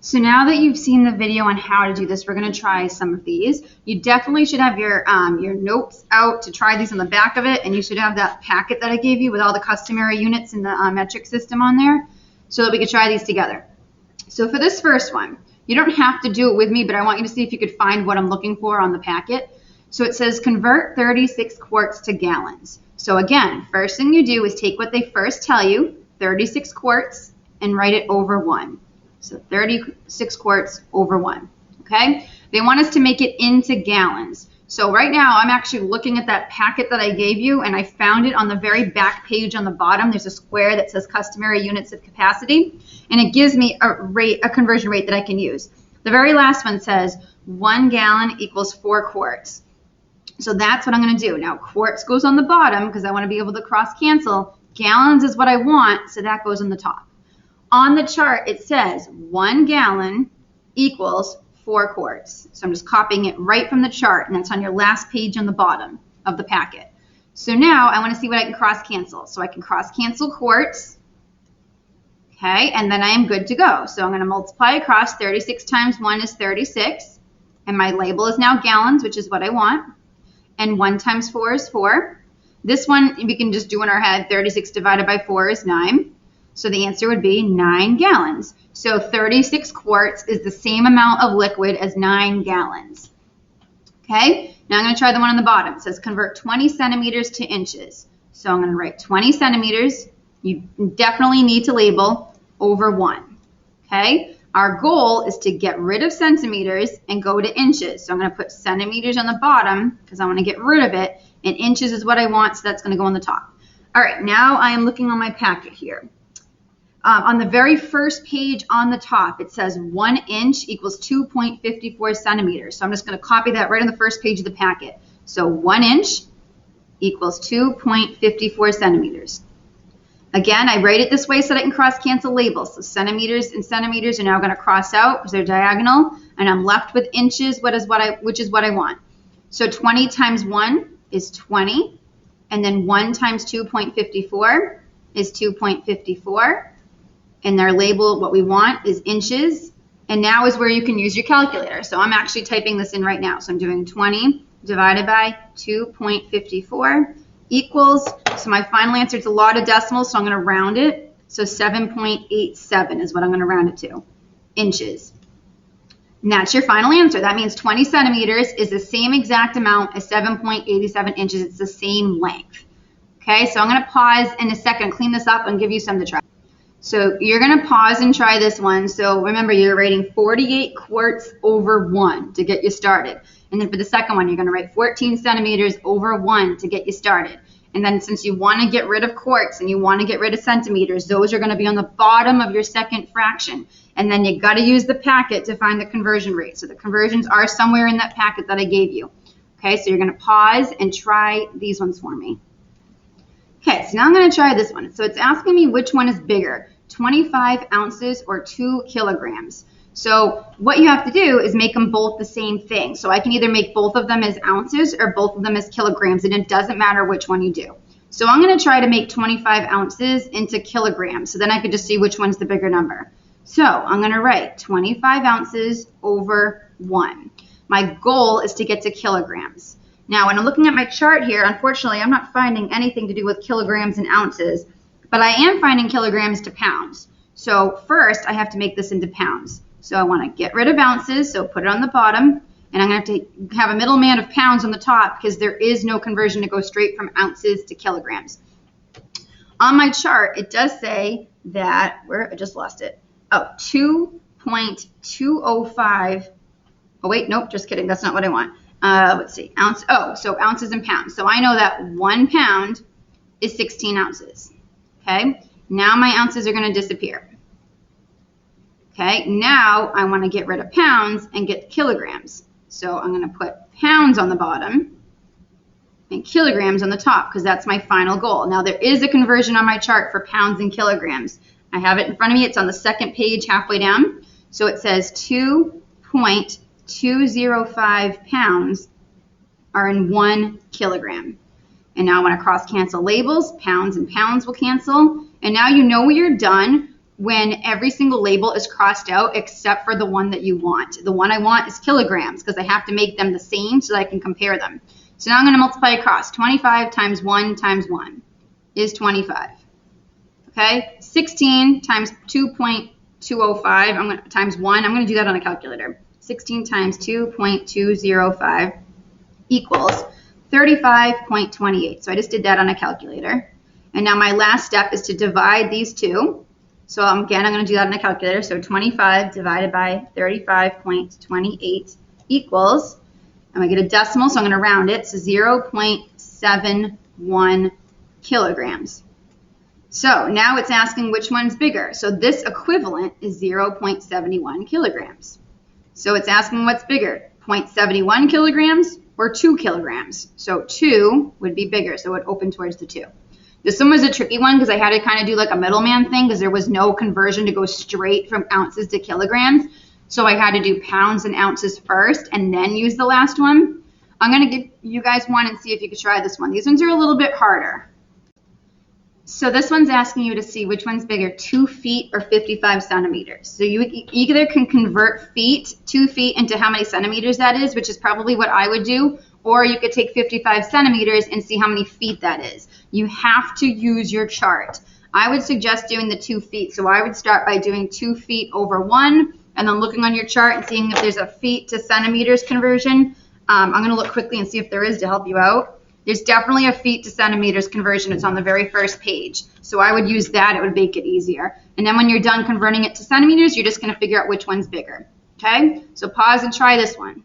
So now that you've seen the video on how to do this, we're going to try some of these. You definitely should have your notes out to try these on the back of it, and you should have that packet that I gave you with all the customary units and the metric system on there so that we could try these together. So for this first one, you don't have to do it with me, but I want you to see if you could find what I'm looking for on the packet. So it says convert 36 quarts to gallons. So again, first thing you do is take what they first tell you, 36 quarts, and write it over 1. So 36 quarts over 1, okay? They want us to make it into gallons. So right now I'm actually looking at that packet that I gave you, and I found it on the very back page on the bottom. There's a square that says customary units of capacity, and it gives me a conversion rate that I can use. The very last one says 1 gallon equals 4 quarts. So that's what I'm going to do. Now quarts goes on the bottom because I want to be able to cross cancel. Gallons is what I want, so that goes on the top. On the chart, it says 1 gallon equals 4 quarts. So I'm just copying it right from the chart, and that's on your last page on the bottom of the packet. So now I want to see what I can cross cancel. So I can cross cancel quarts, okay, and then I am good to go. So I'm going to multiply across. 36 times 1 is 36, and my label is now gallons, which is what I want, and 1 times 4 is 4. This one we can just do in our head. 36 divided by 4 is 9. So the answer would be 9 gallons. So 36 quarts is the same amount of liquid as 9 gallons. Okay, now I'm going to try the one on the bottom. It says convert 20 centimeters to inches. So I'm going to write 20 centimeters. You definitely need to label over 1. Okay, our goal is to get rid of centimeters and go to inches. So I'm going to put centimeters on the bottom because I want to get rid of it, and inches is what I want, so that's going to go on the top. All right, now I am looking on my packet here. On the very first page on the top, it says 1 inch equals 2.54 centimeters. So I'm just going to copy that right on the first page of the packet. So 1 inch equals 2.54 centimeters. Again, I write it this way so that I can cross cancel labels. So centimeters and centimeters are now going to cross out because they're diagonal, and I'm left with inches, which is what I want. So 20 times 1 is 20, and then 1 times 2.54 is 2.54. And their label, what we want is inches. And now is where you can use your calculator. So I'm actually typing this in right now. So I'm doing 20 divided by 2.54 equals, so my final answer, it's a lot of decimals, so I'm going to round it. So 7.87 is what I'm going to round it to, inches. And that's your final answer. That means 20 centimeters is the same exact amount as 7.87 inches. It's the same length. Okay, so I'm going to pause in a second, clean this up, and give you some to try. So you're going to pause and try this one. So remember, you're rating 48 quarts over 1 to get you started. And then for the second one, you're going to write 14 centimeters over 1 to get you started. And then since you want to get rid of quarts and you want to get rid of centimeters, those are going to be on the bottom of your second fraction. And then you got to use the packet to find the conversion rate. So the conversions are somewhere in that packet that I gave you. Okay, so you're going to pause and try these ones for me. Okay, so now I'm going to try this one. So it's asking me which one is bigger, 25 ounces or 2 kilograms. So what you have to do is make them both the same thing. So I can either make both of them as ounces or both of them as kilograms, and it doesn't matter which one you do. So I'm going to try to make 25 ounces into kilograms, so then I could just see which one's the bigger number. So I'm going to write 25 ounces over 1. My goal is to get to kilograms. Now, when I'm looking at my chart here, unfortunately, I'm not finding anything to do with kilograms and ounces, but I am finding kilograms to pounds. So first, I have to make this into pounds. So I want to get rid of ounces, so put it on the bottom, and I'm going to have to have a middleman of pounds on the top because there is no conversion to go straight from ounces to kilograms. On my chart, it does say that, I just lost it. Oh, 2.205. Oh, wait, nope, just kidding. That's not what I want. Let's see, ounce. Oh, so ounces and pounds. So I know that 1 pound is 16 ounces. Okay, now my ounces are going to disappear. Okay, now I want to get rid of pounds and get kilograms. So I'm going to put pounds on the bottom and kilograms on the top because that's my final goal. Now there is a conversion on my chart for pounds and kilograms. I have it in front of me. It's on the second page halfway down. So it says 2.205 pounds are in 1 kilogram. And now I want to cross cancel labels. Pounds and pounds will cancel. And now you know when you're done, when every single label is crossed out except for the one that you want. The one I want is kilograms because I have to make them the same so that I can compare them. So now I'm going to multiply across. 25 times 1 is 25. Okay? 16 times 2.205 times 1. I'm going to do that on a calculator. 16 times 2.205 equals 35.28. So I just did that on a calculator. And now my last step is to divide these two. So again, I'm going to do that on a calculator. So 25 divided by 35.28 equals, I'm going to get a decimal, so I'm going to round it, so 0.71 kilograms. So now it's asking which one's bigger. So this equivalent is 0.71 kilograms. So it's asking what's bigger, 0.71 kilograms or 2 kilograms. So 2 would be bigger, so it would open towards the 2. This one was a tricky one because I had to kind of do like a middleman thing because there was no conversion to go straight from ounces to kilograms. So I had to do pounds and ounces first and then use the last one. I'm going to give you guys one and see if you could try this one. These ones are a little bit harder. So this one's asking you to see which one's bigger, 2 feet or 55 centimeters. So you either can convert feet, 2 feet, into how many centimeters that is, which is probably what I would do, or you could take 55 centimeters and see how many feet that is. You have to use your chart. I would suggest doing the 2 feet. So I would start by doing 2 feet over 1 and then looking on your chart and seeing if there's a feet to centimeters conversion. I'm going to look quickly and see if there is to help you out. There's definitely a feet to centimeters conversion. It's on the very first page. So I would use that. It would make it easier. And then when you're done converting it to centimeters, you're just going to figure out which one's bigger. Okay? So pause and try this one.